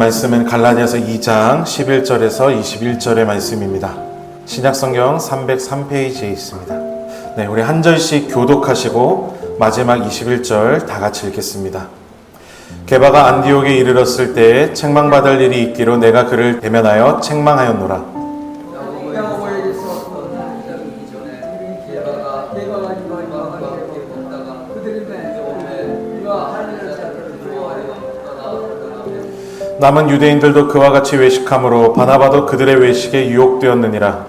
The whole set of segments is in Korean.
말씀은 갈라디아서 2장 11절에서 21절의 말씀입니다. 신약성경 303페이지에 있습니다. 네, 우리 한 절씩 교독하시고 마지막 21절 다 같이 읽겠습니다. 게바가 안디옥에 이르렀을 때에 책망받을 일이 있기로 내가 그를 대면하여 책망하였노라. 남은 유대인들도 그와 같이 외식함으로 바나바도 그들의 외식에 유혹되었느니라.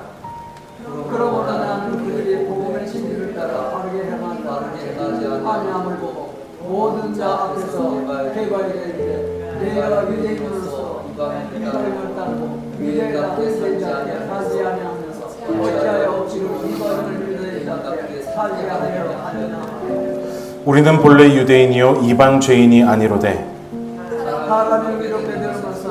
그러므로 나는 그들이 복음의 진리를 따라 바르게 행하지 아니함을 보고 모든 자 앞에서 개발에게 이르되 내가 유대인으로서 이방인을 따르고 유대가 되지 하지 아니하면서 어찌하여 지금 이방인을 유대인답게 살게 하려 하느냐. 우리는 본래 유대인이요 이방 죄인이 아니로되 하나님 이렇게 되는 것은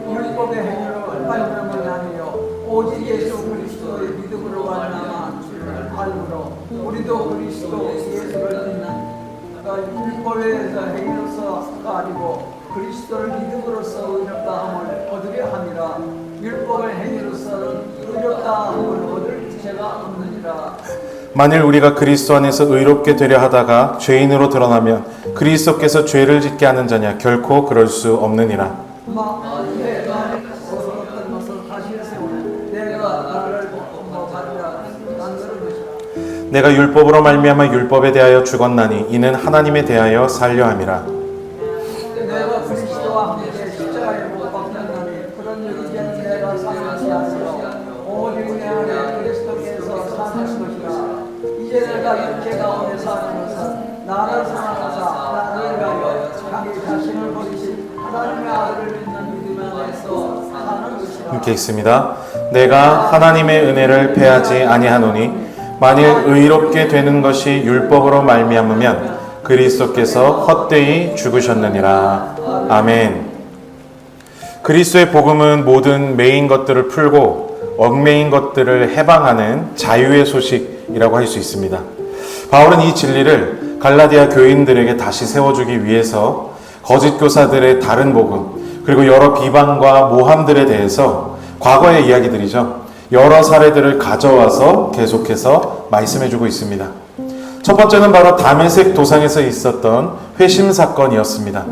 율법의 행위로 말미암은 아니요 오직 예수 그리스도의 믿음으로 말미암아 줄을 알므로 우리도 그리스도 예수를 믿는 율법에서 행위로서가 아니고 그리스도를 믿음으로써 의롭다 함을 얻으려 함이라. 율법의 행위로서는 의롭다 함을 얻을 죄가 없느니라. 만일 우리가 그리스도 안에서 의롭게 되려 하다가 죄인으로 드러나면 그리스도께서 죄를 짓게 하는 자냐? 결코 그럴 수 없느니라. 내가 율법으로 말미암아 율법에 대하여 죽었나니 이는 하나님에 대하여 살려 함이라. 내가 그리스도와 함께 십자가에 못 박혔나니 그런 일이면 내가 사는 것이 아니요 오직 내 안에 그리스도께서 사는 것이라. 이제 내가 육체 가운데 사는 것은 나를 사랑하사 나를 위하여 자기 자신을 버리신 하나님의 아들을 믿는 믿음 안에서 사는 것이라. 함께 읽습니다. 내가 하나님의 은혜를 패하지 아니하노니 만일 의롭게 되는 것이 율법으로 말미암으면 그리스도께서 헛되이 죽으셨느니라. 아멘. 그리스도의 복음은 모든 매인 것들을 풀고 얽매인 것들을 해방하는 자유의 소식이라고 할 수 있습니다. 바울은 이 진리를 갈라디아 교인들에게 다시 세워주기 위해서 거짓 교사들의 다른 복음 그리고 여러 비방과 모함들에 대해서 과거의 이야기들이죠. 여러 사례들을 가져와서 계속해서 말씀해주고 있습니다. 첫 번째는 바로 다메섹 도상에서 있었던 회심 사건이었습니다.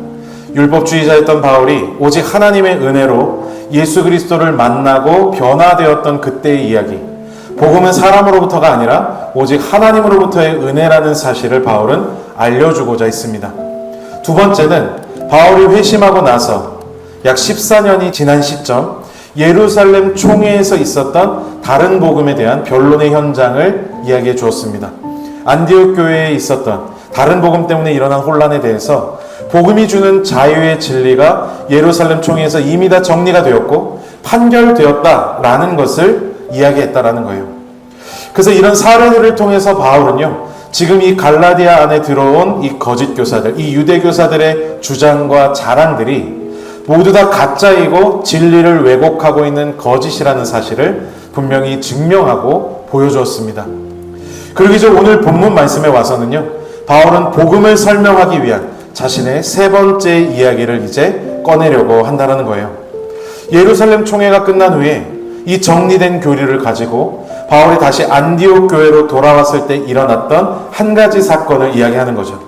율법주의자였던 바울이 오직 하나님의 은혜로 예수 그리스도를 만나고 변화되었던 그때의 이야기. 복음은 사람으로부터가 아니라 오직 하나님으로부터의 은혜라는 사실을 바울은 알려주고자 했습니다. 두 번째는 바울이 회심하고 나서 약 14년이 지난 시점 예루살렘 총회에서 있었던 다른 복음에 대한 변론의 현장을 이야기해 주었습니다. 안디옥 교회에 있었던 다른 복음 때문에 일어난 혼란에 대해서 복음이 주는 자유의 진리가 예루살렘 총회에서 이미 다 정리가 되었고 판결되었다라는 것을 이야기했다라는 거예요. 그래서 이런 사례들을 통해서 바울은요, 지금 이 갈라디아 안에 들어온 이 거짓 교사들, 이 유대 교사들의 주장과 자랑들이 모두 다 가짜이고 진리를 왜곡하고 있는 거짓이라는 사실을 분명히 증명하고 보여주었습니다. 그리고 이제 오늘 본문 말씀에 와서는요, 바울은 복음을 설명하기 위한 자신의 세 번째 이야기를 이제 꺼내려고 한다는 거예요. 예루살렘 총회가 끝난 후에 이 정리된 교리를 가지고 바울이 다시 안디옥 교회로 돌아왔을 때 일어났던 한 가지 사건을 이야기하는 거죠.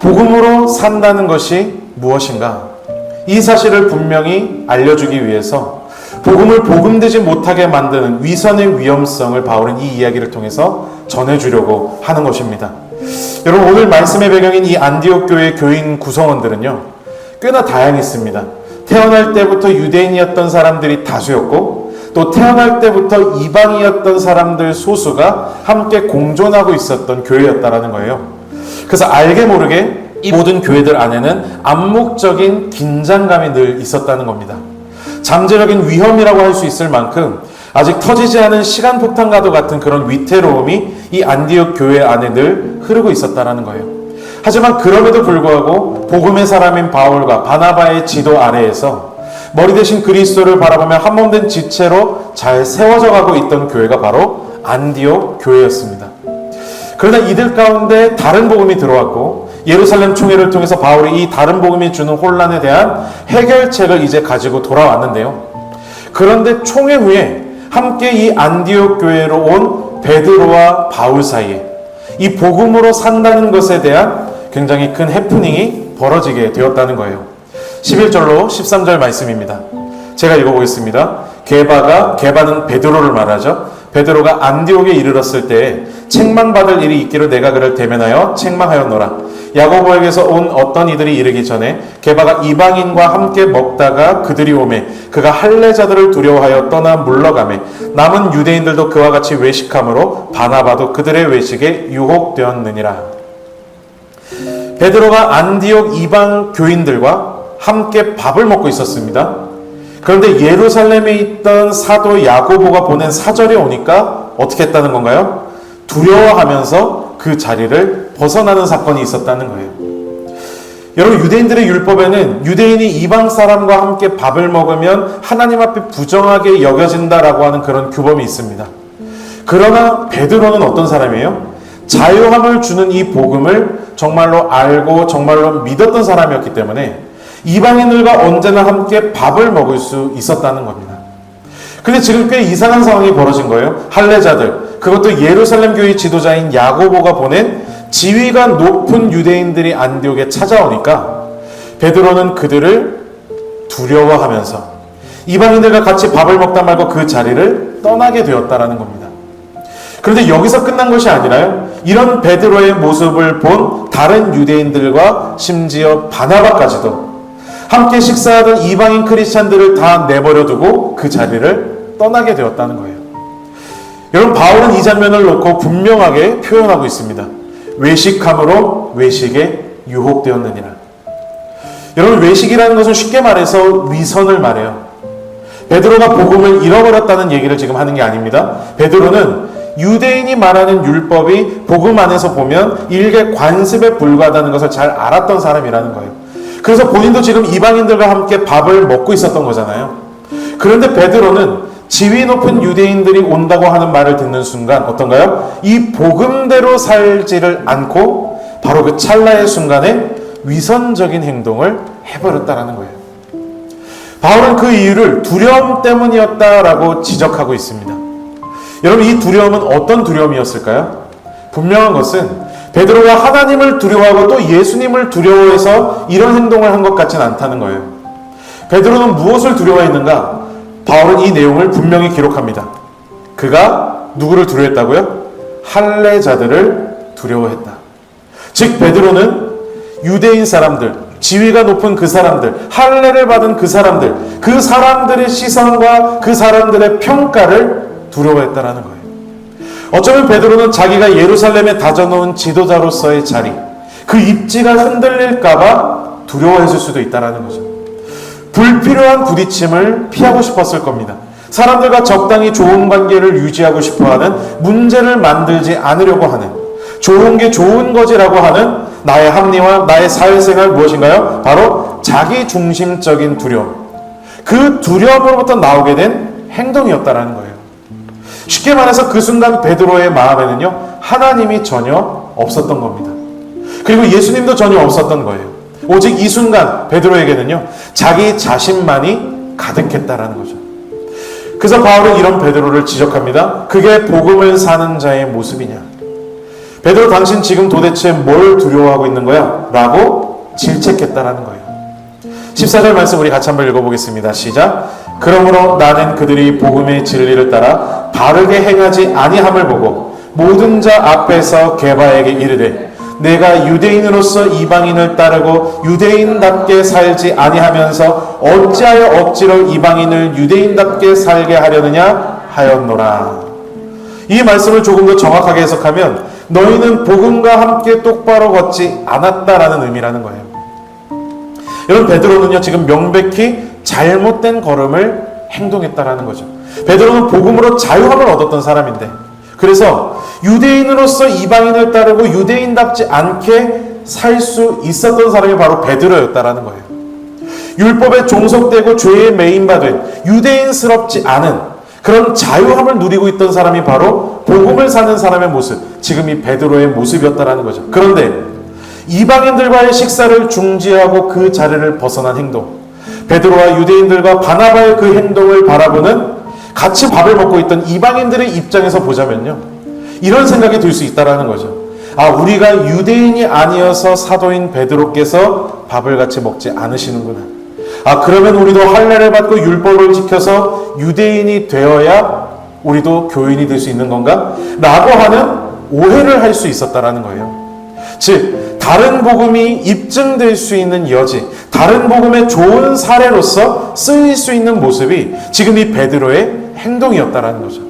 복음으로 산다는 것이 무엇인가? 이 사실을 분명히 알려주기 위해서 복음을 복음되지 못하게 만드는 위선의 위험성을 바울은 이 이야기를 통해서 전해주려고 하는 것입니다. 여러분, 오늘 말씀의 배경인 이 안디옥 교회 교인 구성원들은요, 꽤나 다양했습니다. 태어날 때부터 유대인이었던 사람들이 다수였고 또 태어날 때부터 이방이었던 사람들 소수가 함께 공존하고 있었던 교회였다라는 거예요. 그래서 알게 모르게 이 모든 교회들 안에는 암묵적인 긴장감이 늘 있었다는 겁니다. 잠재적인 위험이라고 할 수 있을 만큼 아직 터지지 않은 시간폭탄과도 같은 그런 위태로움이 이 안디옥 교회 안에 늘 흐르고 있었다는 거예요. 하지만 그럼에도 불구하고 복음의 사람인 바울과 바나바의 지도 아래에서 머리 대신 그리스도를 바라보며 한몸된 지체로 잘 세워져 가고 있던 교회가 바로 안디옥 교회였습니다. 그러나 이들 가운데 다른 복음이 들어왔고 예루살렘 총회를 통해서 바울이 이 다른 복음이 주는 혼란에 대한 해결책을 이제 가지고 돌아왔는데요. 그런데 총회 후에 함께 이 안디옥 교회로 온 베드로와 바울 사이에 이 복음으로 산다는 것에 대한 굉장히 큰 해프닝이 벌어지게 되었다는 거예요. 11절로 13절 말씀입니다. 제가 읽어보겠습니다. 게바는 베드로를 말하죠. 베드로가 안디옥에 이르렀을 때에 책망받을 일이 있기로 내가 그를 대면하여 책망하였노라. 야고보에게서 온 어떤 이들이 이르기 전에 게바가 이방인과 함께 먹다가 그들이 오매 그가 할례자들을 두려워하여 떠나 물러가매 남은 유대인들도 그와 같이 외식함으로 바나바도 그들의 외식에 유혹되었느니라. 베드로가 안디옥 이방 교인들과 함께 밥을 먹고 있었습니다. 그런데 예루살렘에 있던 사도 야고보가 보낸 사절이 오니까 어떻게 했다는 건가요? 두려워하면서 그 자리를 벗어나는 사건이 있었다는 거예요. 여러분, 유대인들의 율법에는 유대인이 이방 사람과 함께 밥을 먹으면 하나님 앞에 부정하게 여겨진다라고 하는 그런 규범이 있습니다. 그러나 베드로는 어떤 사람이에요? 자유함을 주는 이 복음을 정말로 알고 정말로 믿었던 사람이었기 때문에 이방인들과 언제나 함께 밥을 먹을 수 있었다는 겁니다. 근데 지금 꽤 이상한 상황이 벌어진 거예요. 할례자들, 그것도 예루살렘 교회 지도자인 야고보가 보낸 지위가 높은 유대인들이 안디옥에 찾아오니까 베드로는 그들을 두려워하면서 이방인들과 같이 밥을 먹다 말고 그 자리를 떠나게 되었다라는 겁니다. 그런데 여기서 끝난 것이 아니라요. 이런 베드로의 모습을 본 다른 유대인들과 심지어 바나바까지도 함께 식사하던 이방인 크리스찬들을 다 내버려 두고 그 자리를 떠나게 되었다는 거예요. 여러분, 바울은 이 장면을 놓고 분명하게 표현하고 있습니다. 외식함으로 외식에 유혹되었느니라. 여러분, 외식이라는 것은 쉽게 말해서 위선을 말해요. 베드로가 복음을 잃어버렸다는 얘기를 지금 하는 게 아닙니다. 베드로는 유대인이 말하는 율법이 복음 안에서 보면 일개 관습에 불과하다는 것을 잘 알았던 사람이라는 거예요. 그래서 본인도 지금 이방인들과 함께 밥을 먹고 있었던 거잖아요. 그런데 베드로는 지위 높은 유대인들이 온다고 하는 말을 듣는 순간 어떤가요? 이 복음대로 살지를 않고 바로 그 찰나의 순간에 위선적인 행동을 해버렸다라는 거예요. 바울은 그 이유를 두려움 때문이었다라고 지적하고 있습니다. 여러분, 이 두려움은 어떤 두려움이었을까요? 분명한 것은 베드로가 하나님을 두려워하고 또 예수님을 두려워해서 이런 행동을 한 것 같지는 않다는 거예요. 베드로는 무엇을 두려워했는가? 바울은 이 내용을 분명히 기록합니다. 그가 누구를 두려워했다고요? 할례자들을 두려워했다. 즉 베드로는 유대인 사람들, 지위가 높은 그 사람들, 할례를 받은 그 사람들의 시선과 그 사람들의 평가를 두려워했다라는 거예요. 어쩌면 베드로는 자기가 예루살렘에 다져놓은 지도자로서의 자리, 그 입지가 흔들릴까봐 두려워했을 수도 있다는 거죠. 불필요한 부딪힘을 피하고 싶었을 겁니다. 사람들과 적당히 좋은 관계를 유지하고 싶어하는, 문제를 만들지 않으려고 하는, 좋은 게 좋은 거지라고 하는 나의 합리화, 나의 사회생활 무엇인가요? 바로 자기중심적인 두려움. 그 두려움으로부터 나오게 된 행동이었다는 거예요. 쉽게 말해서 그 순간 베드로의 마음에는요, 하나님이 전혀 없었던 겁니다. 그리고 예수님도 전혀 없었던 거예요. 오직 이 순간 베드로에게는요, 자기 자신만이 가득했다라는 거죠. 그래서 바울은 이런 베드로를 지적합니다. 그게 복음을 사는 자의 모습이냐? 베드로, 당신 지금 도대체 뭘 두려워하고 있는 거야? 라고 질책했다라는 거예요. 14절 말씀 우리 같이 한번 읽어보겠습니다. 시작. 그러므로 나는 그들이 복음의 진리를 따라 바르게 행하지 아니함을 보고 모든 자 앞에서 게바에게 이르되 내가 유대인으로서 이방인을 따르고 유대인답게 살지 아니하면서 어찌하여 억지로 이방인을 유대인답게 살게 하려느냐 하였노라. 이 말씀을 조금 더 정확하게 해석하면 너희는 복음과 함께 똑바로 걷지 않았다라는 의미라는 거예요. 여러분, 베드로는요 지금 명백히 잘못된 걸음을 행동했다라는 거죠. 베드로는 복음으로 자유함을 얻었던 사람인데, 그래서 유대인으로서 이방인을 따르고 유대인답지 않게 살 수 있었던 사람이 바로 베드로였다라는 거예요. 율법에 종속되고 죄에 매인받은 유대인스럽지 않은 그런 자유함을 누리고 있던 사람이 바로 복음을 사는 사람의 모습, 지금 이 베드로의 모습이었다라는 거죠. 그런데 이방인들과의 식사를 중지하고 그 자리를 벗어난 행동, 베드로와 유대인들과 바나바의 그 행동을 바라보는 같이 밥을 먹고 있던 이방인들의 입장에서 보자면요, 이런 생각이 들 수 있다라는 거죠. 아, 우리가 유대인이 아니어서 사도인 베드로께서 밥을 같이 먹지 않으시는구나. 아, 그러면 우리도 할례를 받고 율법을 지켜서 유대인이 되어야 우리도 교인이 될 수 있는 건가? 라고 하는 오해를 할 수 있었다라는 거예요. 즉, 다른 복음이 입증될 수 있는 여지, 다른 복음의 좋은 사례로서 쓰일 수 있는 모습이 지금 이 베드로의 행동이었다라는 거죠.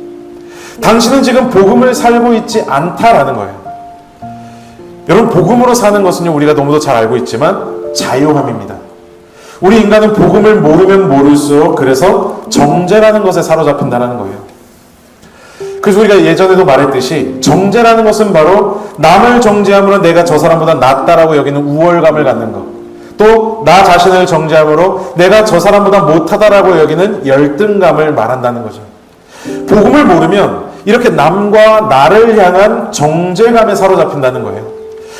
당신은 지금 복음을 살고 있지 않다라는 거예요. 여러분, 복음으로 사는 것은요, 우리가 너무도 잘 알고 있지만 자유함입니다. 우리 인간은 복음을 모르면 모를수록 그래서 정죄라는 것에 사로잡힌다는 거예요. 그래서 우리가 예전에도 말했듯이 정죄라는 것은 바로 남을 정죄함으로 내가 저 사람보다 낫다라고 여기는 우월감을 갖는 것, 또 나 자신을 정죄함으로 내가 저 사람보다 못하다라고 여기는 열등감을 말한다는 거죠. 복음을 모르면 이렇게 남과 나를 향한 정죄감에 사로잡힌다는 거예요.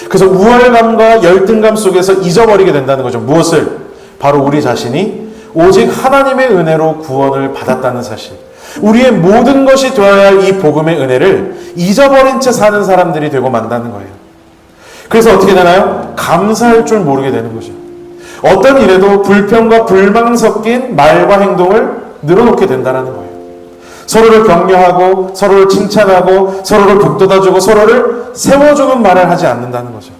그래서 우월감과 열등감 속에서 잊어버리게 된다는 거죠. 무엇을? 바로 우리 자신이 오직 하나님의 은혜로 구원을 받았다는 사실, 우리의 모든 것이 되어야 할 이 복음의 은혜를 잊어버린 채 사는 사람들이 되고 만다는 거예요. 그래서 어떻게 되나요? 감사할 줄 모르게 되는 거죠. 어떤 일에도 불평과 불만 섞인 말과 행동을 늘어놓게 된다는 거예요. 서로를 격려하고 서로를 칭찬하고 서로를 북돋아주고 서로를 세워주는 말을 하지 않는다는 거죠.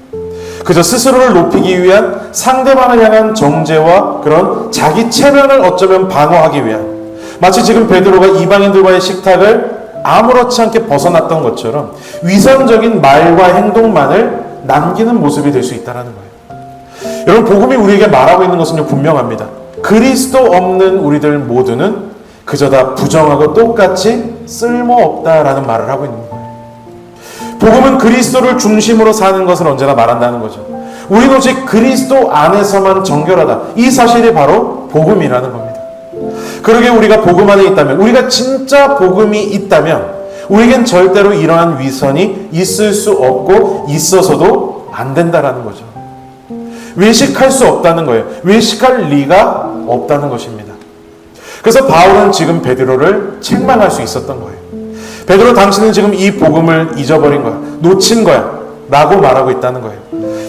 그저 스스로를 높이기 위한 상대방을 향한 정죄와 그런 자기 체면을 어쩌면 방어하기 위한, 마치 지금 베드로가 이방인들과의 식탁을 아무렇지 않게 벗어났던 것처럼 위선적인 말과 행동만을 남기는 모습이 될 수 있다는 거예요. 여러분, 복음이 우리에게 말하고 있는 것은 분명합니다. 그리스도 없는 우리들 모두는 그저 다 부정하고 똑같이 쓸모없다라는 말을 하고 있는 거예요. 복음은 그리스도를 중심으로 사는 것을 언제나 말한다는 거죠. 우리는 오직 그리스도 안에서만 정결하다. 이 사실이 바로 복음이라는 겁니다. 그러게 우리가 복음 안에 있다면, 우리가 진짜 복음이 있다면 우리에겐 절대로 이러한 위선이 있을 수 없고 있어서도 안 된다라는 거죠. 외식할 수 없다는 거예요. 외식할 리가 없다는 것입니다. 그래서 바울은 지금 베드로를 책망할 수 있었던 거예요. 베드로, 당신은 지금 이 복음을 잊어버린 거야, 놓친 거야 라고 말하고 있다는 거예요.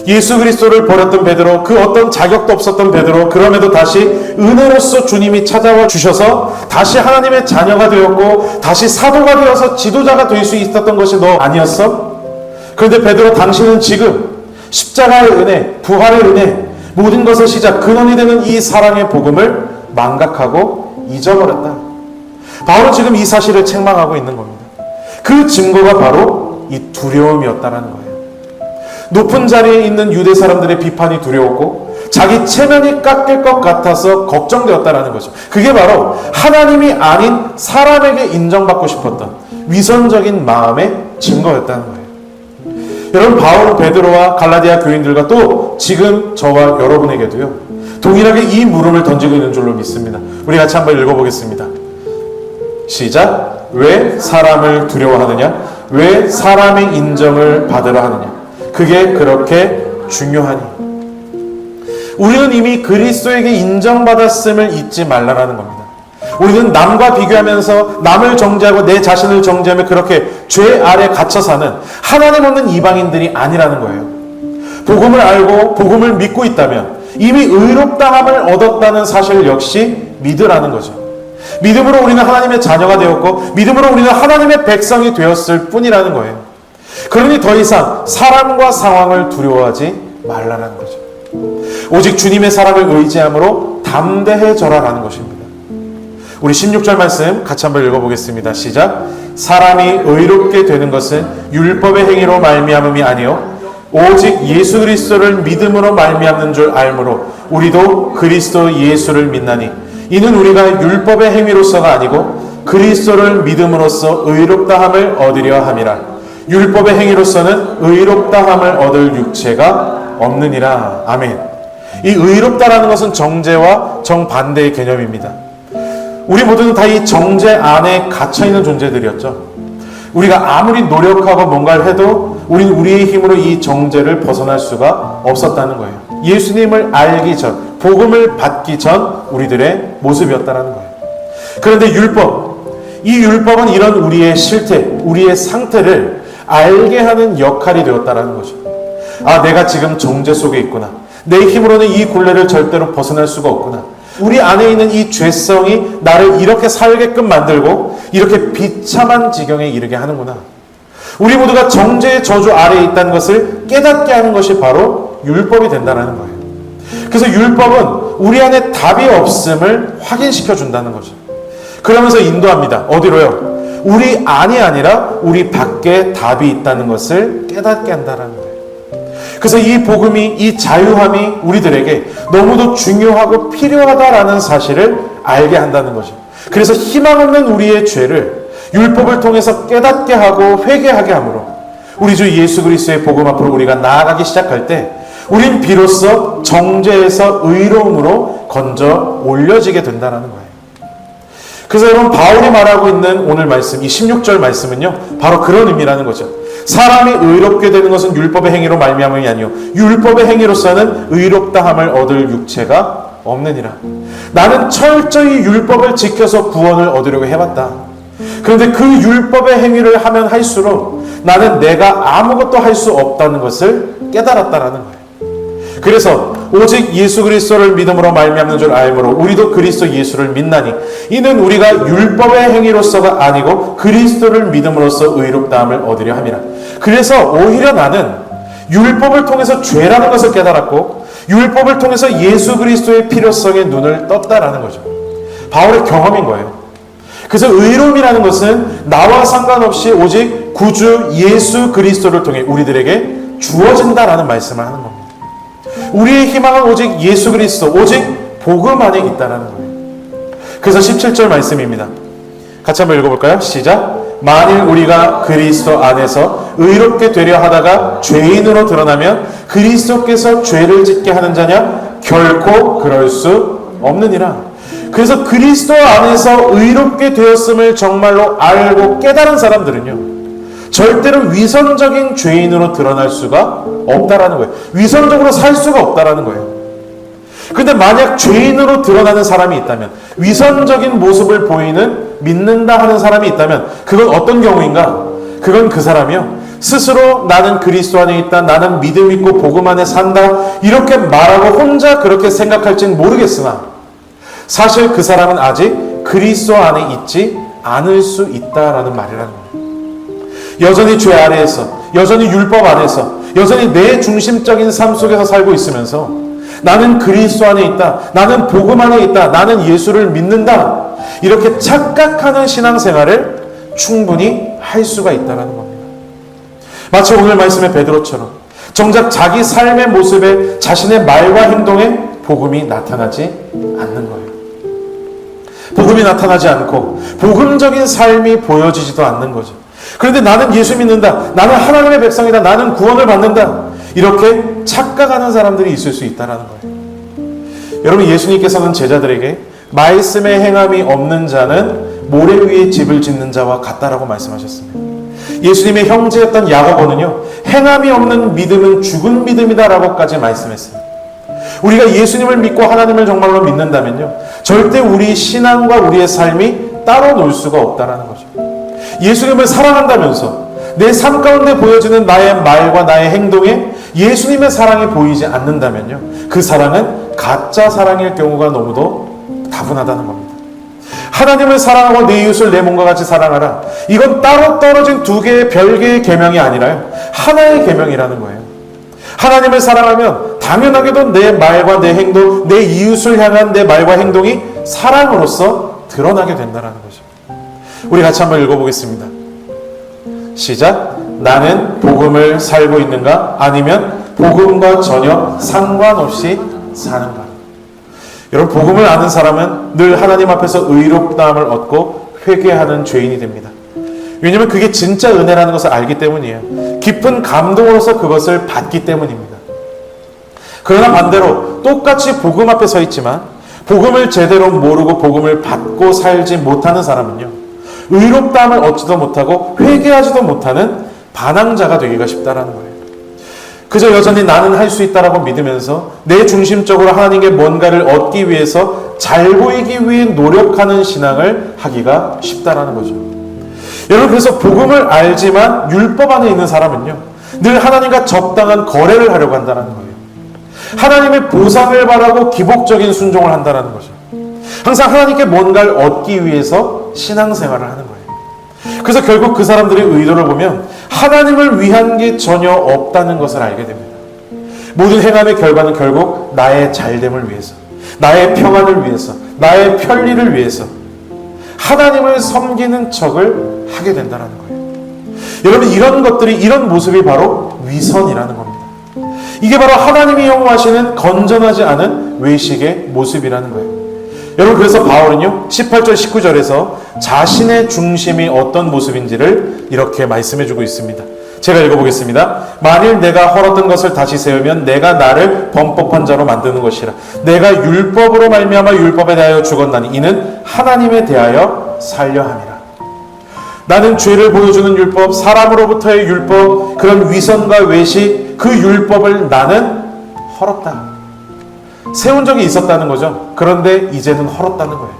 예수 그리스도를 버렸던 베드로, 그 어떤 자격도 없었던 베드로, 그럼에도 다시 은혜로서 주님이 찾아와 주셔서 다시 하나님의 자녀가 되었고 다시 사도가 되어서 지도자가 될 수 있었던 것이 너 아니었어? 그런데 베드로, 당신은 지금 십자가의 은혜, 부활의 은혜, 모든 것의 시작, 근원이 되는 이 사랑의 복음을 망각하고 잊어버렸다. 바울은 지금 이 사실을 책망하고 있는 겁니다. 그 증거가 바로 이 두려움이었다라는 거예요. 높은 자리에 있는 유대 사람들의 비판이 두려웠고 자기 체면이 깎일 것 같아서 걱정되었다라는 거죠. 그게 바로 하나님이 아닌 사람에게 인정받고 싶었던 위선적인 마음의 증거였다는 거예요. 여러분, 바울은 베드로와 갈라디아 교인들과 또 지금 저와 여러분에게도요, 동일하게 이 물음을 던지고 있는 줄로 믿습니다. 우리 같이 한번 읽어보겠습니다. 시작. 왜 사람을 두려워하느냐? 왜 사람의 인정을 받으려 하느냐? 그게 그렇게 중요하니. 우리는 이미 그리스도에게 인정받았음을 잊지 말라라는 겁니다. 우리는 남과 비교하면서 남을 정죄하고 내 자신을 정죄하며 그렇게 죄 아래 갇혀 사는 하나님 없는 이방인들이 아니라는 거예요. 복음을 알고 복음을 믿고 있다면 이미 의롭다함을 얻었다는 사실 역시 믿으라는 거죠. 믿음으로 우리는 하나님의 자녀가 되었고 믿음으로 우리는 하나님의 백성이 되었을 뿐이라는 거예요. 그러니 더 이상 사람과 상황을 두려워하지 말라는 거죠. 오직 주님의 사랑을 의지함으로 담대해져라라는 것입니다. 우리 16절 말씀 같이 한번 읽어보겠습니다. 시작. 사람이 의롭게 되는 것은 율법의 행위로 말미암음이 아니요 오직 예수 그리스도를 믿음으로 말미암는 줄 알므로 우리도 그리스도 예수를 믿나니 이는 우리가 율법의 행위로서가 아니고 그리스도를 믿음으로써 의롭다함을 얻으려 함이라. 율법의 행위로서는 의롭다함을 얻을 육체가 없느니라. 아멘. 이 의롭다라는 것은 정죄와 정반대의 개념입니다. 우리 모두는 다 이 정죄 안에 갇혀있는 존재들이었죠. 우리가 아무리 노력하고 뭔가를 해도 우리는 우리의 힘으로 이 정죄를 벗어날 수가 없었다는 거예요. 예수님을 알기 전, 복음을 받기 전 우리들의 모습이었다는 거예요. 그런데 이 율법은 이런 우리의 실태, 우리의 상태를 알게 하는 역할이 되었다는 거죠. 아, 내가 지금 정죄 속에 있구나. 내 힘으로는 이 굴레를 절대로 벗어날 수가 없구나. 우리 안에 있는 이 죄성이 나를 이렇게 살게끔 만들고 이렇게 비참한 지경에 이르게 하는구나. 우리 모두가 정죄의 저주 아래에 있다는 것을 깨닫게 하는 것이 바로 율법이 된다는 거예요. 그래서 율법은 우리 안에 답이 없음을 확인시켜 준다는 거죠. 그러면서 인도합니다. 어디로요? 우리 안이 아니라 우리 밖에 답이 있다는 것을 깨닫게 한다는 거예요. 그래서 이 복음이, 이 자유함이 우리들에게 너무도 중요하고 필요하다라는 사실을 알게 한다는 거죠. 그래서 희망 없는 우리의 죄를 율법을 통해서 깨닫게 하고 회개하게 함으로 우리 주 예수 그리스도의 복음 앞으로 우리가 나아가기 시작할 때 우린 비로소 정죄에서 의로움으로 건져 올려지게 된다는 거예요. 그래서 여러분, 바울이 말하고 있는 오늘 말씀, 이 16절 말씀은요, 바로 그런 의미라는 거죠. 사람이 의롭게 되는 것은 율법의 행위로 말미암음이 아니요 율법의 행위로서는 의롭다함을 얻을 육체가 없느니라. 나는 철저히 율법을 지켜서 구원을 얻으려고 해봤다. 그런데 그 율법의 행위를 하면 할수록 나는 내가 아무것도 할 수 없다는 것을 깨달았다라는 거예요. 그래서 오직 예수 그리스도를 믿음으로 말미암는 줄 알므로 우리도 그리스도 예수를 믿나니 이는 우리가 율법의 행위로서가 아니고 그리스도를 믿음으로써 의롭다함을 얻으려 함이라. 그래서 오히려 나는 율법을 통해서 죄라는 것을 깨달았고 율법을 통해서 예수 그리스도의 필요성에 눈을 떴다라는 거죠. 바울의 경험인 거예요. 그래서 의로움이라는 것은 나와 상관없이 오직 구주 예수 그리스도를 통해 우리들에게 주어진다라는 말씀을 하는 겁니다. 우리의 희망은 오직 예수 그리스도, 오직 복음 안에 있다는 거예요. 그래서 17절 말씀입니다. 같이 한번 읽어볼까요? 시작. 만일 우리가 그리스도 안에서 의롭게 되려 하다가 죄인으로 드러나면 그리스도께서 죄를 짓게 하는 자냐? 결코 그럴 수 없느니라. 그래서 그리스도 안에서 의롭게 되었음을 정말로 알고 깨달은 사람들은요, 절대로 위선적인 죄인으로 드러날 수가 없다라는 거예요. 위선적으로 살 수가 없다라는 거예요. 근데 만약 죄인으로 드러나는 사람이 있다면, 위선적인 모습을 보이는, 믿는다 하는 사람이 있다면 그건 어떤 경우인가? 그건 그 사람이요, 스스로 나는 그리스도 안에 있다, 나는 믿음 있고 복음 안에 산다, 이렇게 말하고 혼자 그렇게 생각할지는 모르겠으나 사실 그 사람은 아직 그리스도 안에 있지 않을 수 있다라는 말이라는 거예요. 여전히 죄 아래에서, 여전히 율법 안에서, 여전히 내 중심적인 삶 속에서 살고 있으면서 나는 그리스도 안에 있다, 나는 복음 안에 있다, 나는 예수를 믿는다, 이렇게 착각하는 신앙생활을 충분히 할 수가 있다는 겁니다. 마치 오늘 말씀의 베드로처럼 정작 자기 삶의 모습에, 자신의 말과 행동에 복음이 나타나지 않는 거예요. 복음이 나타나지 않고 복음적인 삶이 보여지지도 않는 거죠. 그런데 나는 예수 믿는다, 나는 하나님의 백성이다, 나는 구원을 받는다, 이렇게 착각하는 사람들이 있을 수 있다는 거예요. 여러분, 예수님께서는 제자들에게 말씀의 행함이 없는 자는 모래 위에 집을 짓는 자와 같다라고 말씀하셨습니다. 예수님의 형제였던 야고보는요, 행함이 없는 믿음은 죽은 믿음이다 라고까지 말씀했습니다. 우리가 예수님을 믿고 하나님을 정말로 믿는다면요, 절대 우리 신앙과 우리의 삶이 따로 놀 수가 없다는 거죠. 예수님을 사랑한다면서 내 삶 가운데 보여지는 나의 말과 나의 행동에 예수님의 사랑이 보이지 않는다면요, 그 사랑은 가짜 사랑일 경우가 너무도 다분하다는 겁니다. 하나님을 사랑하고 내 이웃을 내 몸과 같이 사랑하라, 이건 따로 떨어진 두 개의 별개의 계명이 아니라요, 하나의 계명이라는 거예요. 하나님을 사랑하면 당연하게도 내 말과 내 행동, 내 이웃을 향한 내 말과 행동이 사랑으로서 드러나게 된다는 거죠. 우리 같이 한번 읽어보겠습니다. 시작. 나는 복음을 살고 있는가? 아니면 복음과 전혀 상관없이 사는가? 여러분, 복음을 아는 사람은 늘 하나님 앞에서 의롭다함을 얻고 회개하는 죄인이 됩니다. 왜냐하면 그게 진짜 은혜라는 것을 알기 때문이에요. 깊은 감동으로서 그것을 받기 때문입니다. 그러나 반대로 똑같이 복음 앞에 서 있지만 복음을 제대로 모르고 복음을 받고 살지 못하는 사람은요, 의롭다함을 얻지도 못하고 회개하지도 못하는 반항자가 되기가 쉽다라는 거예요. 그저 여전히 나는 할 수 있다라고 믿으면서 내 중심적으로 하나님께 뭔가를 얻기 위해서 잘 보이기 위해 노력하는 신앙을 하기가 쉽다라는 거죠. 여러분, 그래서 복음을 알지만 율법 안에 있는 사람은요, 늘 하나님과 적당한 거래를 하려고 한다는 거예요. 하나님의 보상을 바라고 기복적인 순종을 한다는 거죠. 항상 하나님께 뭔가를 얻기 위해서 신앙생활을 하는 거예요. 그래서 결국 그 사람들의 의도를 보면 하나님을 위한 게 전혀 없다는 것을 알게 됩니다. 모든 행함의 결과는 결국 나의 잘됨을 위해서, 나의 평안을 위해서, 나의 편리를 위해서 하나님을 섬기는 척을 하게 된다는 거예요. 여러분, 이런 것들이, 이런 모습이 바로 위선이라는 겁니다. 이게 바로 하나님이 용서하시는 건전하지 않은 외식의 모습이라는 거예요. 여러분, 그래서 바울은요 18절 19절에서 자신의 중심이 어떤 모습인지를 이렇게 말씀해주고 있습니다. 제가 읽어보겠습니다. 만일 내가 헐었던 것을 다시 세우면 내가 나를 범법한 자로 만드는 것이라. 내가 율법으로 말미암아 율법에 대하여 죽었나니 이는 하나님에 대하여 살려 함이라. 나는 죄를 보여주는 율법, 사람으로부터의 율법, 그런 위선과 외식, 그 율법을 나는 헐었다. 세운 적이 있었다는 거죠. 그런데 이제는 헐었다는 거예요.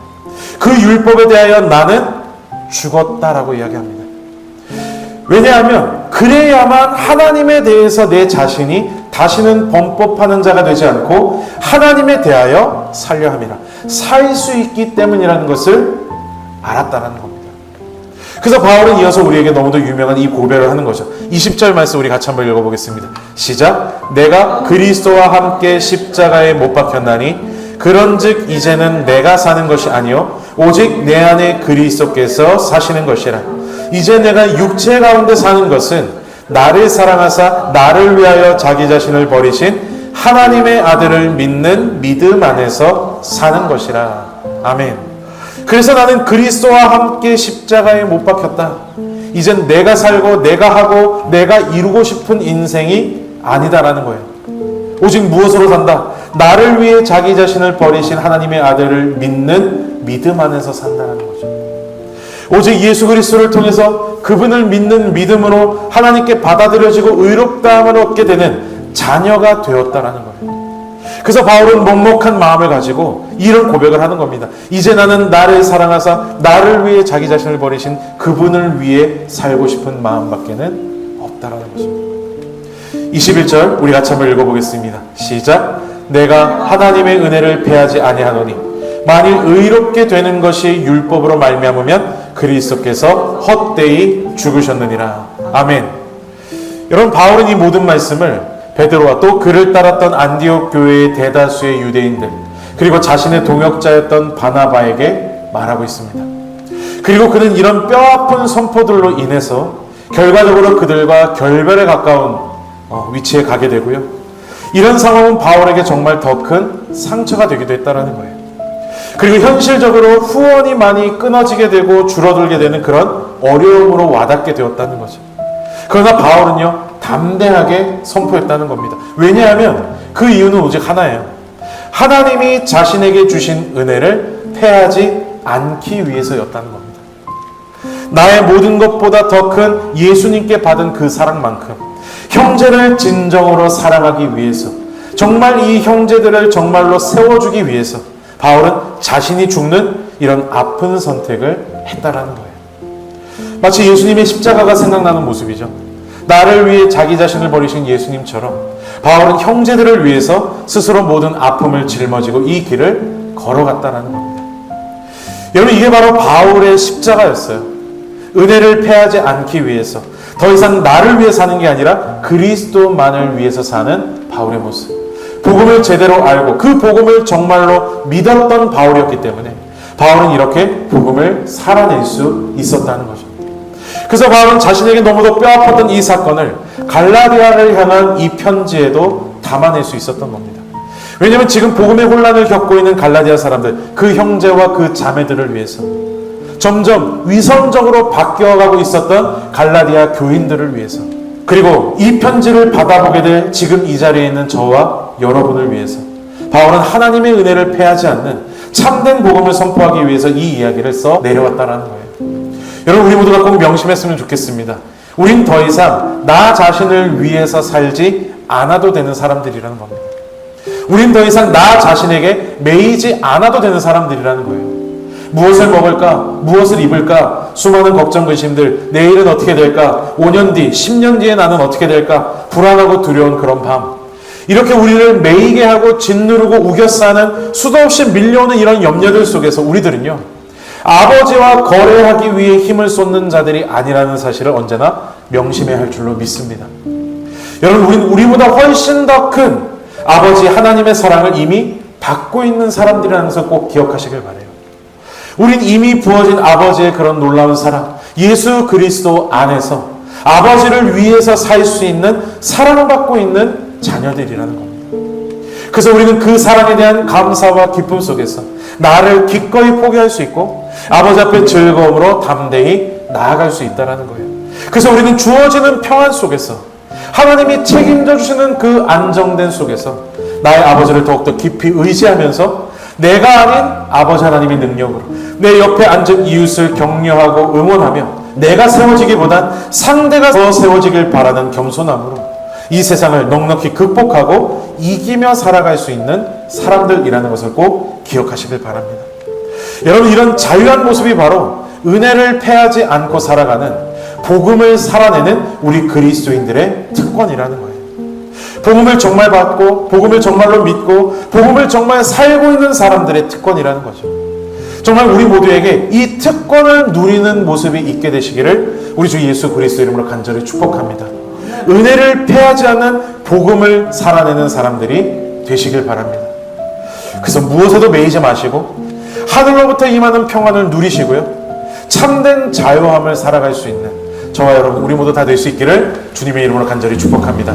그 율법에 대하여 나는 죽었다라고 이야기합니다. 왜냐하면 그래야만 하나님에 대해서 내 자신이 다시는 범법하는 자가 되지 않고 하나님에 대하여 살려 함이라. 살 수 있기 때문이라는 것을 알았다는 겁니다. 그래서 바울은 이어서 우리에게 너무도 유명한 이 고백을 하는 거죠. 20절 말씀 우리 같이 한번 읽어보겠습니다. 시작. 내가 그리스도와 함께 십자가에 못 박혔나니 그런즉 이제는 내가 사는 것이 아니요 오직 내 안에 그리스도께서 사시는 것이라. 이제 내가 육체 가운데 사는 것은 나를 사랑하사 나를 위하여 자기 자신을 버리신 하나님의 아들을 믿는 믿음 안에서 사는 것이라. 아멘. 그래서 나는 그리스도와 함께 십자가에 못 박혔다. 이젠 내가 살고 내가 하고 내가 이루고 싶은 인생이 아니다라는 거예요. 오직 무엇으로 산다? 나를 위해 자기 자신을 버리신 하나님의 아들을 믿는 믿음 안에서 산다는 거죠. 오직 예수 그리스도를 통해서 그분을 믿는 믿음으로 하나님께 받아들여지고 의롭다함을 얻게 되는 자녀가 되었다라는 거예요. 그래서 바울은 먹먹한 마음을 가지고 이런 고백을 하는 겁니다. 이제 나는 나를 사랑하사 나를 위해 자기 자신을 버리신 그분을 위해 살고 싶은 마음밖에는 없다라는 것입니다. 21절 우리 같이 한번 읽어보겠습니다. 시작. 내가 하나님의 은혜를 패하지 아니하노니 만일 의롭게 되는 것이 율법으로 말미암으면 그리스도께서 헛되이 죽으셨느니라. 아멘. 여러분, 바울은 이 모든 말씀을 베드로와 또 그를 따랐던 안디옥 교회의 대다수의 유대인들, 그리고 자신의 동역자였던 바나바에게 말하고 있습니다. 그리고 그는 이런 뼈아픈 선포들로 인해서 결과적으로 그들과 결별에 가까운 위치에 가게 되고요. 이런 상황은 바울에게 정말 더 큰 상처가 되기도 했다는 거예요. 그리고 현실적으로 후원이 많이 끊어지게 되고 줄어들게 되는 그런 어려움으로 와닿게 되었다는 거죠. 그러나 바울은요 담대하게 선포했다는 겁니다. 왜냐하면 그 이유는 오직 하나예요. 하나님이 자신에게 주신 은혜를 패하지 않기 위해서였다는 겁니다. 나의 모든 것보다 더 큰 예수님께 받은 그 사랑만큼 형제를 진정으로 사랑하기 위해서, 정말 이 형제들을 정말로 세워주기 위해서 바울은 자신이 죽는 이런 아픈 선택을 했다라는 거예요. 마치 예수님의 십자가가 생각나는 모습이죠. 나를 위해 자기 자신을 버리신 예수님처럼 바울은 형제들을 위해서 스스로 모든 아픔을 짊어지고 이 길을 걸어갔다는 겁니다. 여러분, 이게 바로 바울의 십자가였어요. 은혜를 패하지 않기 위해서, 더 이상 나를 위해 사는 게 아니라 그리스도만을 위해서 사는 바울의 모습. 복음을 제대로 알고 그 복음을 정말로 믿었던 바울이었기 때문에 바울은 이렇게 복음을 살아낼 수 있었다는 거죠. 그래서 바울은 자신에게 너무도 뼈아팠던 이 사건을 갈라디아를 향한 이 편지에도 담아낼 수 있었던 겁니다. 왜냐하면 지금 복음의 혼란을 겪고 있는 갈라디아 사람들, 그 형제와 그 자매들을 위해서 점점 위선적으로 바뀌어가고 있었던 갈라디아 교인들을 위해서, 그리고 이 편지를 받아보게 될 지금 이 자리에 있는 저와 여러분을 위해서 바울은 하나님의 은혜를 패하지 않는 참된 복음을 선포하기 위해서 이 이야기를 써 내려왔다라는 거예요. 여러분, 우리 모두가 꼭 명심했으면 좋겠습니다. 우린 더 이상 나 자신을 위해서 살지 않아도 되는 사람들이라는 겁니다. 우린 더 이상 나 자신에게 매이지 않아도 되는 사람들이라는 거예요. 무엇을 먹을까? 무엇을 입을까? 수많은 걱정, 근심들, 내일은 어떻게 될까? 5년 뒤, 10년 뒤에 나는 어떻게 될까? 불안하고 두려운 그런 밤. 이렇게 우리를 매이게 하고 짓누르고 우겨싸는 수도 없이 밀려오는 이런 염려들 속에서 우리들은요, 아버지와 거래하기 위해 힘을 쏟는 자들이 아니라는 사실을 언제나 명심해야 할 줄로 믿습니다. 여러분, 우리는 우리보다 훨씬 더 큰 아버지 하나님의 사랑을 이미 받고 있는 사람들이라는 것을 꼭 기억하시길 바라요. 우린 이미 부어진 아버지의 그런 놀라운 사랑, 예수 그리스도 안에서 아버지를 위해서 살 수 있는 사랑받고 있는 자녀들이라는 겁니다. 그래서 우리는 그 사랑에 대한 감사와 기쁨 속에서 나를 기꺼이 포기할 수 있고 아버지 앞에 즐거움으로 담대히 나아갈 수 있다는 거예요. 그래서 우리는 주어지는 평안 속에서 하나님이 책임져 주시는 그 안정된 속에서 나의 아버지를 더욱더 깊이 의지하면서 내가 아닌 아버지 하나님의 능력으로 내 옆에 앉은 이웃을 격려하고 응원하며 내가 세워지기보단 상대가 더 세워지길 바라는 겸손함으로 이 세상을 넉넉히 극복하고 이기며 살아갈 수 있는 사람들이라는 것을 꼭 기억하시길 바랍니다. 여러분, 이런 자유한 모습이 바로 은혜를 패하지 않고 살아가는 복음을 살아내는 우리 그리스도인들의 특권이라는 거예요. 복음을 정말 받고 복음을 정말로 믿고 복음을 정말 살고 있는 사람들의 특권이라는 거죠. 정말 우리 모두에게 이 특권을 누리는 모습이 있게 되시기를 우리 주 예수 그리스도 이름으로 간절히 축복합니다. 은혜를 패하지 않는 복음을 살아내는 사람들이 되시길 바랍니다. 그래서 무엇에도 매이지 마시고 하늘로부터 임하는 평안을 누리시고요, 참된 자유함을 살아갈 수 있는 저와 여러분 우리 모두 다 될 수 있기를 주님의 이름으로 간절히 축복합니다.